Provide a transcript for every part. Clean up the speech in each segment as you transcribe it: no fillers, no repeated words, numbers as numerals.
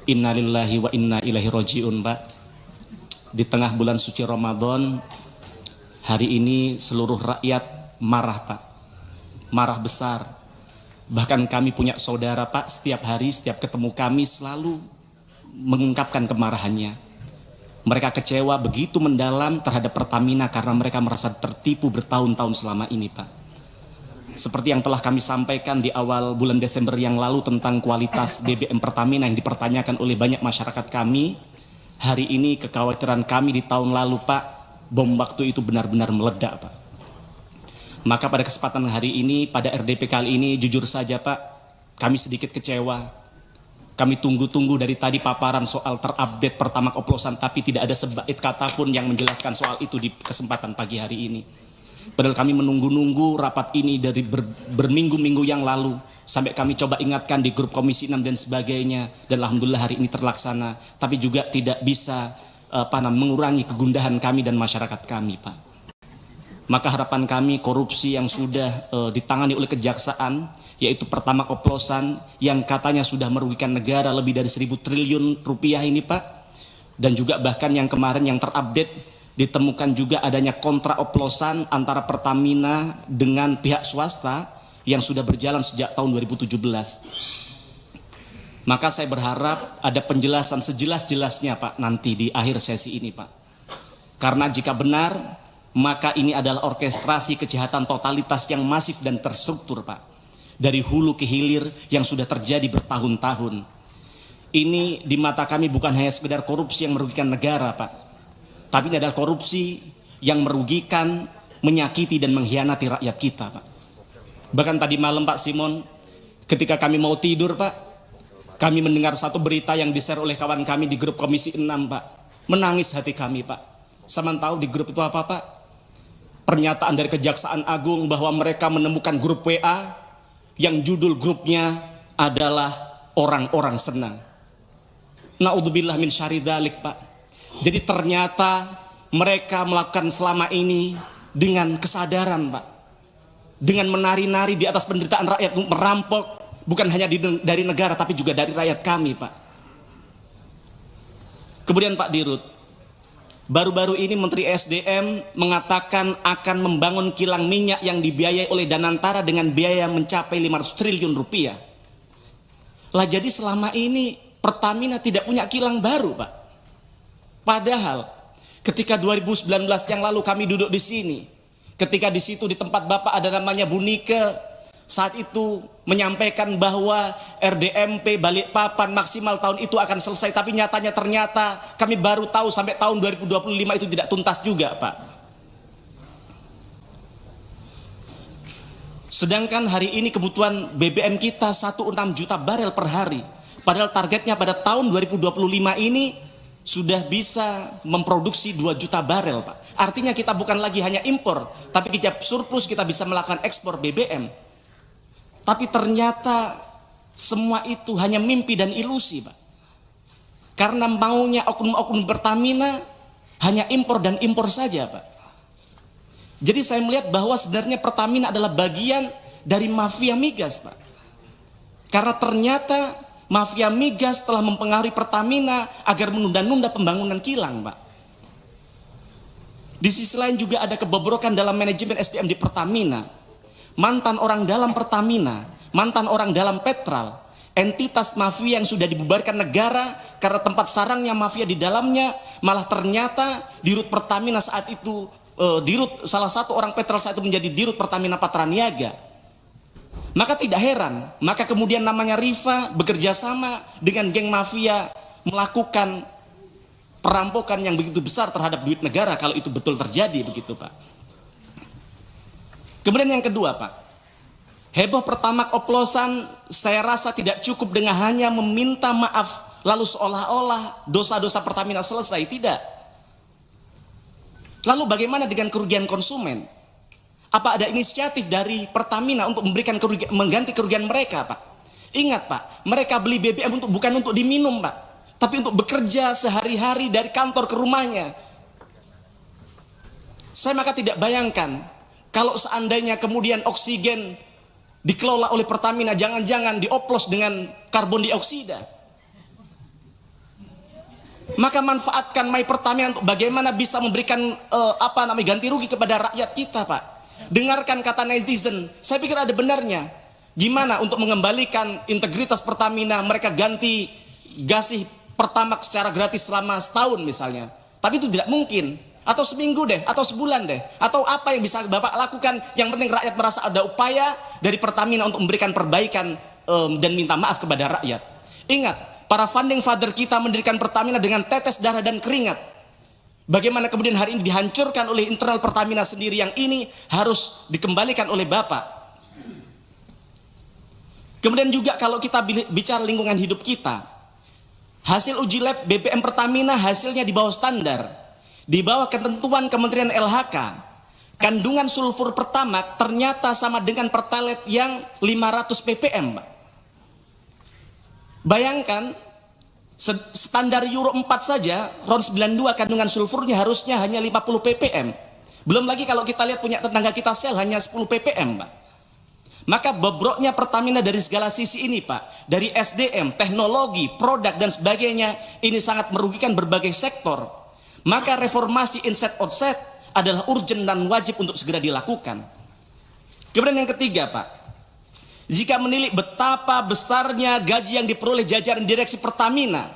Innalillahi wa inna ilaihi roji'un, Pak. Di tengah bulan suci Ramadan, hari ini seluruh rakyat marah, Pak. Marah besar. Bahkan kami punya saudara, Pak, setiap hari, setiap ketemu kami selalu mengungkapkan kemarahannya. Mereka kecewa begitu mendalam terhadap Pertamina karena mereka merasa tertipu bertahun-tahun selama ini, Pak. Seperti yang telah kami sampaikan di awal bulan Desember yang lalu tentang kualitas BBM Pertamina yang dipertanyakan oleh banyak masyarakat kami, hari ini kekhawatiran kami di tahun lalu, Pak, bom waktu itu benar-benar meledak, Pak. Maka pada kesempatan hari ini, pada RDP kali ini, jujur saja, Pak, kami sedikit kecewa. Kami tunggu-tunggu dari tadi paparan soal terupdate Pertamax oplosan, tapi tidak ada sebait kata pun yang menjelaskan soal itu di kesempatan pagi hari ini. Padahal kami menunggu-nunggu rapat ini dari berminggu-minggu yang lalu, sampai kami coba ingatkan di grup Komisi 6 dan sebagainya, dan alhamdulillah hari ini terlaksana, tapi juga tidak bisa mengurangi kegundahan kami dan masyarakat kami, Pak. Maka harapan kami korupsi yang sudah ditangani oleh kejaksaan, yaitu Pertamax oplosan yang katanya sudah merugikan negara lebih dari 1.000 triliun rupiah ini, Pak, dan juga bahkan yang kemarin yang terupdate ditemukan juga adanya kontrak oplosan antara Pertamina dengan pihak swasta yang sudah berjalan sejak tahun 2017. Maka saya berharap ada penjelasan sejelas-jelasnya, Pak, nanti di akhir sesi ini, Pak. Karena jika benar, maka ini adalah orkestrasi kejahatan totalitas yang masif dan terstruktur, Pak. Dari hulu ke hilir yang sudah terjadi bertahun-tahun. Ini di mata kami bukan hanya sekedar korupsi yang merugikan negara, Pak. Tapi ini adalah korupsi yang merugikan, menyakiti dan mengkhianati rakyat kita, Pak. Bahkan tadi malam, Pak Simon, ketika kami mau tidur, Pak, kami mendengar satu berita yang di-share oleh kawan kami di grup Komisi 6, Pak. Menangis hati kami, Pak. Saman tahu di grup itu apa, Pak? Pernyataan dari Kejaksaan Agung bahwa mereka menemukan grup WA yang judul grupnya adalah orang-orang senang. Na'udzubillah min syarri dzalik, Pak. Jadi ternyata mereka melakukan selama ini dengan kesadaran, Pak. Dengan menari-nari di atas penderitaan rakyat, merampok bukan hanya dari negara tapi juga dari rakyat kami, Pak. Kemudian Pak Dirut, baru-baru ini Menteri SDM mengatakan akan membangun kilang minyak yang dibiayai oleh Danantara dengan biaya mencapai 500 triliun rupiah. Lah jadi selama ini Pertamina tidak punya kilang baru, Pak. Padahal ketika 2019 yang lalu kami duduk di sini, ketika di situ di tempat Bapak ada namanya Bu Nike, saat itu menyampaikan bahwa RDMP Balikpapan maksimal tahun itu akan selesai, tapi ternyata kami baru tahu sampai tahun 2025 itu tidak tuntas juga, Pak. Sedangkan hari ini kebutuhan BBM kita 16 juta barel per hari, padahal targetnya pada tahun 2025 ini sudah bisa memproduksi 2 juta barel, Pak. Artinya kita bukan lagi hanya impor, tapi kita surplus, kita bisa melakukan ekspor BBM. Tapi ternyata semua itu hanya mimpi dan ilusi, Pak. Karena maunya oknum-oknum Pertamina hanya impor dan impor saja, Pak. Jadi saya melihat bahwa sebenarnya Pertamina adalah bagian dari mafia migas, Pak. Karena ternyata mafia migas telah mempengaruhi Pertamina agar menunda-nunda pembangunan kilang, Pak. Di sisi lain juga ada kebobrokan dalam manajemen SDM di Pertamina. Mantan orang dalam Pertamina, mantan orang dalam Petral, entitas mafia yang sudah dibubarkan negara karena tempat sarangnya mafia di dalamnya, malah ternyata dirut Pertamina saat itu, salah satu orang Petral saat itu menjadi dirut Pertamina Patraniaga. Maka tidak heran, maka kemudian namanya Rifa bekerja sama dengan geng mafia melakukan perampokan yang begitu besar terhadap duit negara kalau itu betul terjadi begitu, Pak. Kemudian yang kedua, Pak, heboh Pertamax oplosan saya rasa tidak cukup dengan hanya meminta maaf lalu seolah-olah dosa-dosa Pertamina selesai, tidak. Lalu bagaimana dengan kerugian konsumen? Apa ada inisiatif dari Pertamina untuk memberikan mengganti kerugian mereka, Pak? Ingat, Pak, mereka beli BBM bukan untuk diminum, Pak, tapi untuk bekerja sehari-hari dari kantor ke rumahnya. Saya maka tidak bayangkan kalau seandainya kemudian oksigen dikelola oleh Pertamina, jangan-jangan dioplos dengan karbon dioksida. Maka manfaatkan My Pertamina untuk bagaimana bisa memberikan ganti rugi kepada rakyat kita, Pak. Dengarkan kata netizen, saya pikir ada benarnya. Gimana untuk mengembalikan integritas Pertamina, mereka ganti gasih Pertamax secara gratis selama setahun misalnya. Tapi itu tidak mungkin. Atau seminggu deh, atau sebulan deh. Atau apa yang bisa Bapak lakukan, yang penting rakyat merasa ada upaya dari Pertamina untuk memberikan perbaikan dan minta maaf kepada rakyat. Ingat, para founding father kita mendirikan Pertamina dengan tetes darah dan keringat. Bagaimana kemudian hari ini dihancurkan oleh internal Pertamina sendiri, yang ini harus dikembalikan oleh Bapak. Kemudian juga kalau kita bicara lingkungan hidup kita, hasil uji lab BBM Pertamina hasilnya di bawah standar. Di bawah ketentuan Kementerian LHK, kandungan sulfur Pertamax ternyata sama dengan Pertalite yang 500 ppm, Pak. Bayangkan, standar Euro 4 saja, RON 92 kandungan sulfurnya harusnya hanya 50 ppm. Belum lagi kalau kita lihat punya tetangga kita Shell hanya 10 ppm, Pak. Maka bobroknya Pertamina dari segala sisi ini, Pak. Dari SDM, teknologi, produk, dan sebagainya, ini sangat merugikan berbagai sektor. Maka reformasi inside outside adalah urgent dan wajib untuk segera dilakukan. Kemudian yang ketiga, Pak, jika menilik betapa besarnya gaji yang diperoleh jajaran direksi Pertamina,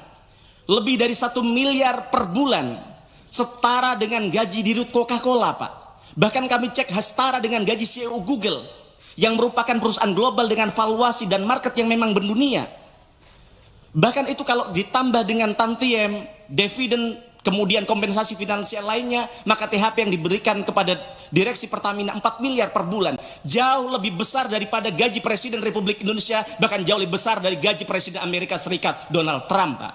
lebih dari 1 miliar per bulan, setara dengan gaji dirut Coca-Cola, Pak. Bahkan kami cek setara dengan gaji CEO Google, yang merupakan perusahaan global dengan valuasi dan market yang memang mendunia. Bahkan itu kalau ditambah dengan tantiem, dividen, kemudian kompensasi finansial lainnya, maka THP yang diberikan kepada direksi Pertamina 4 miliar per bulan, jauh lebih besar daripada gaji Presiden Republik Indonesia, bahkan jauh lebih besar dari gaji Presiden Amerika Serikat Donald Trump, Pak.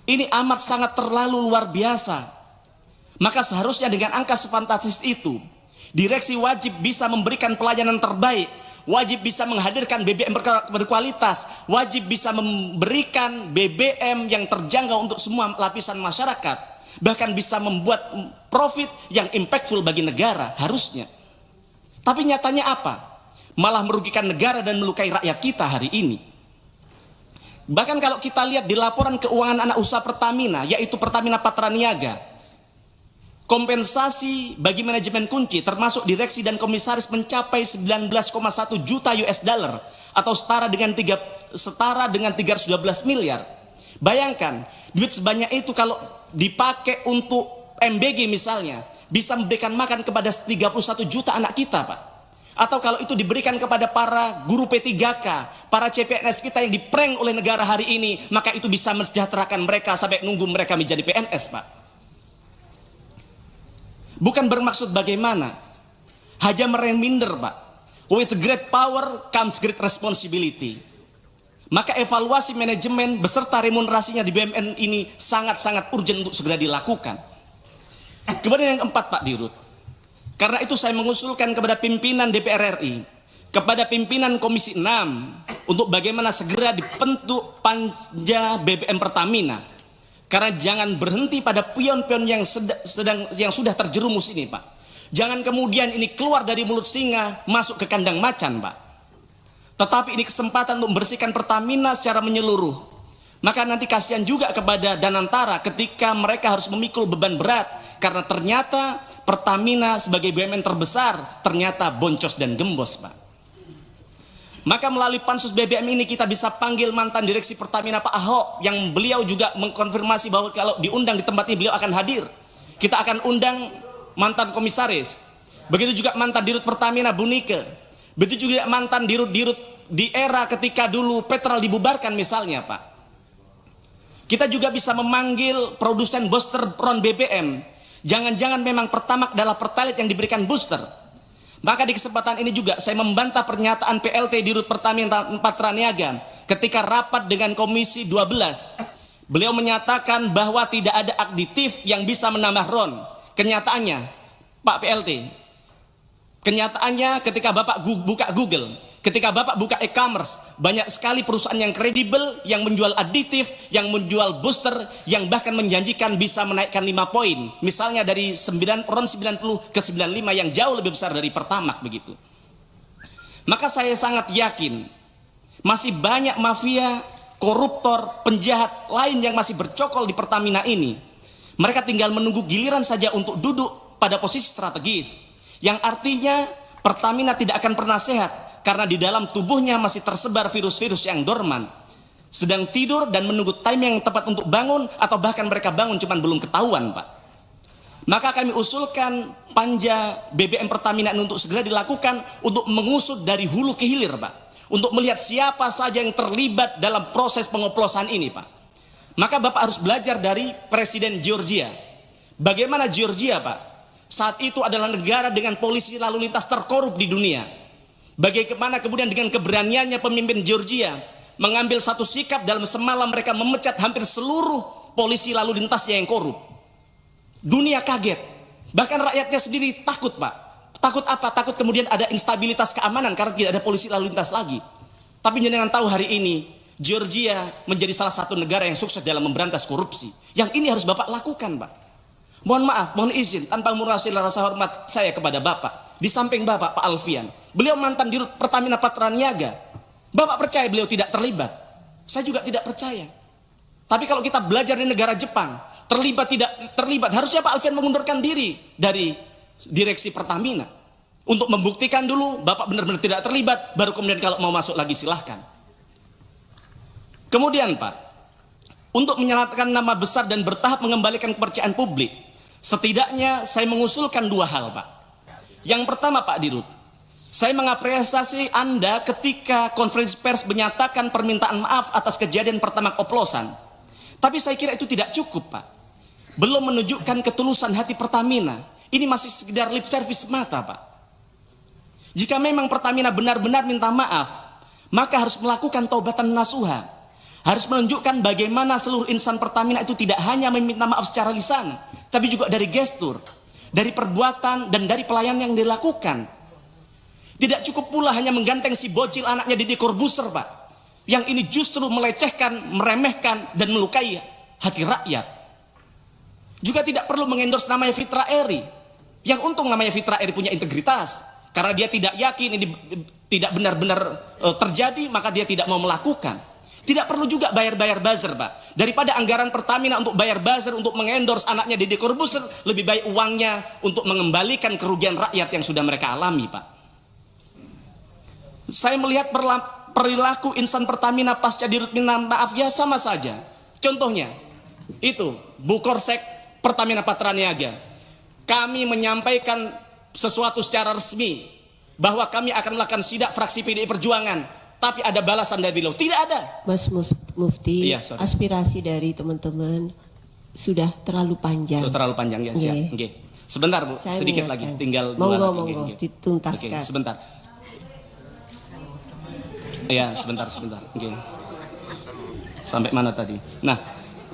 Ini amat sangat terlalu luar biasa. Maka seharusnya dengan angka sefantastis itu, direksi wajib bisa memberikan pelayanan terbaik, wajib bisa menghadirkan BBM berkualitas, wajib bisa memberikan BBM yang terjangkau untuk semua lapisan masyarakat, bahkan bisa membuat profit yang impactful bagi negara harusnya. Tapi nyatanya apa? Malah merugikan negara dan melukai rakyat kita hari ini. Bahkan kalau kita lihat di laporan keuangan anak usaha Pertamina, yaitu Pertamina Patraniaga, kompensasi bagi manajemen kunci termasuk direksi dan komisaris mencapai 19,1 juta US dollar atau setara dengan 312 miliar. Bayangkan, duit sebanyak itu kalau dipakai untuk MBG misalnya, bisa memberikan makan kepada 31 juta anak kita, Pak. Atau kalau itu diberikan kepada para guru P3K, para CPNS kita yang diprank oleh negara hari ini, maka itu bisa mensejahterakan mereka sampai nunggu mereka menjadi PNS, Pak. Bukan bermaksud bagaimana, hanya mereminder, Pak. With great power comes great responsibility. Maka evaluasi manajemen beserta remunerasinya di BUMN ini sangat-sangat urgent untuk segera dilakukan. Kemudian yang keempat, Pak Dirut, karena itu saya mengusulkan kepada pimpinan DPR RI, kepada pimpinan Komisi 6, untuk bagaimana segera dibentuk panja BBM Pertamina. Karena jangan berhenti pada pion-pion yang sudah terjerumus ini, Pak. Jangan kemudian ini keluar dari mulut singa masuk ke kandang macan, Pak. Tetapi ini kesempatan untuk membersihkan Pertamina secara menyeluruh. Maka nanti kasihan juga kepada Danantara ketika mereka harus memikul beban berat, karena ternyata Pertamina sebagai BUMN terbesar ternyata boncos dan gembos, Pak. Maka melalui pansus BBM ini kita bisa panggil mantan direksi Pertamina Pak Ahok, yang beliau juga mengkonfirmasi bahwa kalau diundang di tempat ini beliau akan hadir. Kita akan undang mantan komisaris, begitu juga mantan dirut Pertamina Bu Nike, begitu juga mantan dirut-dirut di era ketika dulu Petrol dibubarkan misalnya, Pak. Kita juga bisa memanggil produsen booster RON BBM. Jangan-jangan memang Pertamax adalah Pertalite yang diberikan booster. Maka di kesempatan ini juga saya membantah pernyataan PLT Dirut Pertamina Patraniaga ketika rapat dengan Komisi 12. Beliau menyatakan bahwa tidak ada aditif yang bisa menambah RON. Kenyataannya, Pak PLT, kenyataannya ketika Bapak buka Google, ketika Bapak buka e-commerce, banyak sekali perusahaan yang kredibel, yang menjual aditif, yang menjual booster, yang bahkan menjanjikan bisa menaikkan 5 poin. Misalnya dari RON 90 ke 95 yang jauh lebih besar dari Pertamax begitu. Maka saya sangat yakin masih banyak mafia koruptor, penjahat lain yang masih bercokol di Pertamina ini, mereka tinggal menunggu giliran saja untuk duduk pada posisi strategis, yang artinya Pertamina tidak akan pernah sehat karena di dalam tubuhnya masih tersebar virus-virus yang dorman, sedang tidur dan menunggu time yang tepat untuk bangun, atau bahkan mereka bangun cuman belum ketahuan, Pak. Maka kami usulkan panja BBM Pertamina untuk segera dilakukan untuk mengusut dari hulu ke hilir, Pak, untuk melihat siapa saja yang terlibat dalam proses pengoplosan ini, Pak. Maka Bapak harus belajar dari Presiden Georgia. Bagaimana Georgia, Pak, saat itu adalah negara dengan polisi lalu lintas terkorup di dunia. Bagaimana kemudian dengan keberaniannya pemimpin Georgia mengambil satu sikap dalam semalam mereka memecat hampir seluruh polisi lalu lintasnya yang korup. Dunia kaget, bahkan rakyatnya sendiri takut, Pak. Takut apa? Takut kemudian ada instabilitas keamanan karena tidak ada polisi lalu lintas lagi. Tapi jangan tahu hari ini Georgia menjadi salah satu negara yang sukses dalam memberantas korupsi. Yang ini harus Bapak lakukan, Pak. Mohon maaf, mohon izin tanpa mengurangi rasa hormat saya kepada Bapak. Di samping Bapak, Pak Alfian, beliau mantan Dirut Pertamina Patraniaga. Bapak percaya beliau tidak terlibat? Saya juga tidak percaya. Tapi kalau kita belajar di negara Jepang, terlibat tidak terlibat, harusnya Pak Alfian mengundurkan diri dari direksi Pertamina untuk membuktikan dulu Bapak benar-benar tidak terlibat, baru kemudian kalau mau masuk lagi silahkan. Kemudian, Pak, untuk menyelamatkan nama besar dan bertahap mengembalikan kepercayaan publik, setidaknya saya mengusulkan dua hal, Pak. Yang pertama, Pak Dirut, saya mengapresiasi Anda ketika konferensi pers menyatakan permintaan maaf atas kejadian pertama oplosan. Tapi saya kira itu tidak cukup, Pak. Belum menunjukkan ketulusan hati Pertamina. Ini masih sekedar lip service semata, Pak. Jika memang Pertamina benar-benar minta maaf, maka harus melakukan taubatan nasuha. Harus menunjukkan bagaimana seluruh insan Pertamina itu tidak hanya meminta maaf secara lisan, tapi juga dari gestur, dari perbuatan, dan dari pelayanan yang dilakukan. Tidak cukup pula hanya mengganteng si bocil anaknya Deddy Corbuzier, Pak, yang ini justru melecehkan, meremehkan, dan melukai hati rakyat. Juga tidak perlu mengendorse namanya Fitra Eri, yang untung namanya Fitra Eri punya integritas, karena dia tidak yakin ini tidak benar-benar terjadi, maka dia tidak mau melakukan. Tidak perlu juga bayar-bayar buzzer, Pak. Daripada anggaran Pertamina untuk bayar buzzer untuk mengendorse anaknya Deddy Corbuzier, lebih baik uangnya untuk mengembalikan kerugian rakyat yang sudah mereka alami, Pak. Saya melihat perilaku insan Pertamina pasca Dirut minta maaf ya sama saja. Contohnya, itu Bu Korsek Pertamina Patraniaga. Kami menyampaikan sesuatu secara resmi bahwa kami akan melakukan sidak fraksi PDI Perjuangan, tapi ada balasan dari beliau, tidak ada. Mas Mufti, iya, aspirasi dari teman-teman sudah terlalu panjang. Sudah terlalu panjang ya, siap. Okay. Sebentar, Bu, Saya sedikit mengingatkan. lagi, tinggal monggo, okay. dituntaskan. Okay, sebentar. Ya, sebentar. Okay. Sampai mana tadi? Nah,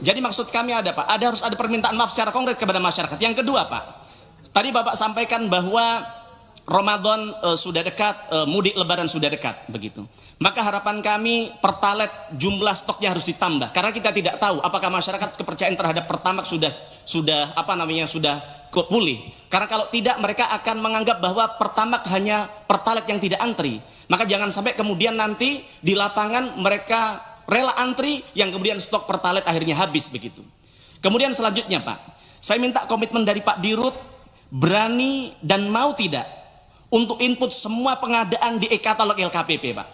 jadi maksud kami ada, Pak, harus ada permintaan maaf secara konkret kepada masyarakat. Yang kedua, Pak, tadi Bapak sampaikan bahwa Ramadan sudah dekat, mudik Lebaran sudah dekat, begitu. Maka harapan kami Pertalite jumlah stoknya harus ditambah, karena kita tidak tahu apakah masyarakat kepercayaan terhadap Pertamax sudah pulih. Karena kalau tidak, mereka akan menganggap bahwa Pertamax hanya Pertalite yang tidak antri. Maka jangan sampai kemudian nanti di lapangan mereka rela antri, yang kemudian stok Pertalite akhirnya habis, begitu. Kemudian selanjutnya, Pak, saya minta komitmen dari Pak Dirut, berani dan mau tidak untuk input semua pengadaan di e-katalog LKPP, Pak.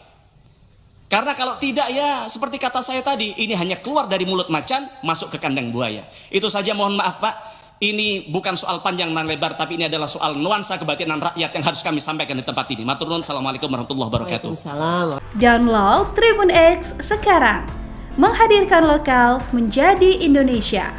Karena kalau tidak, ya seperti kata saya tadi, ini hanya keluar dari mulut macan masuk ke kandang buaya. Itu saja, mohon maaf, Pak. Ini bukan soal panjang dan lebar, tapi ini adalah soal nuansa kebatinan rakyat yang harus kami sampaikan di tempat ini. Matur nuwun. Assalamualaikum warahmatullahi wabarakatuh. Waalaikumsalam. Download Tribun X sekarang, menghadirkan lokal menjadi Indonesia.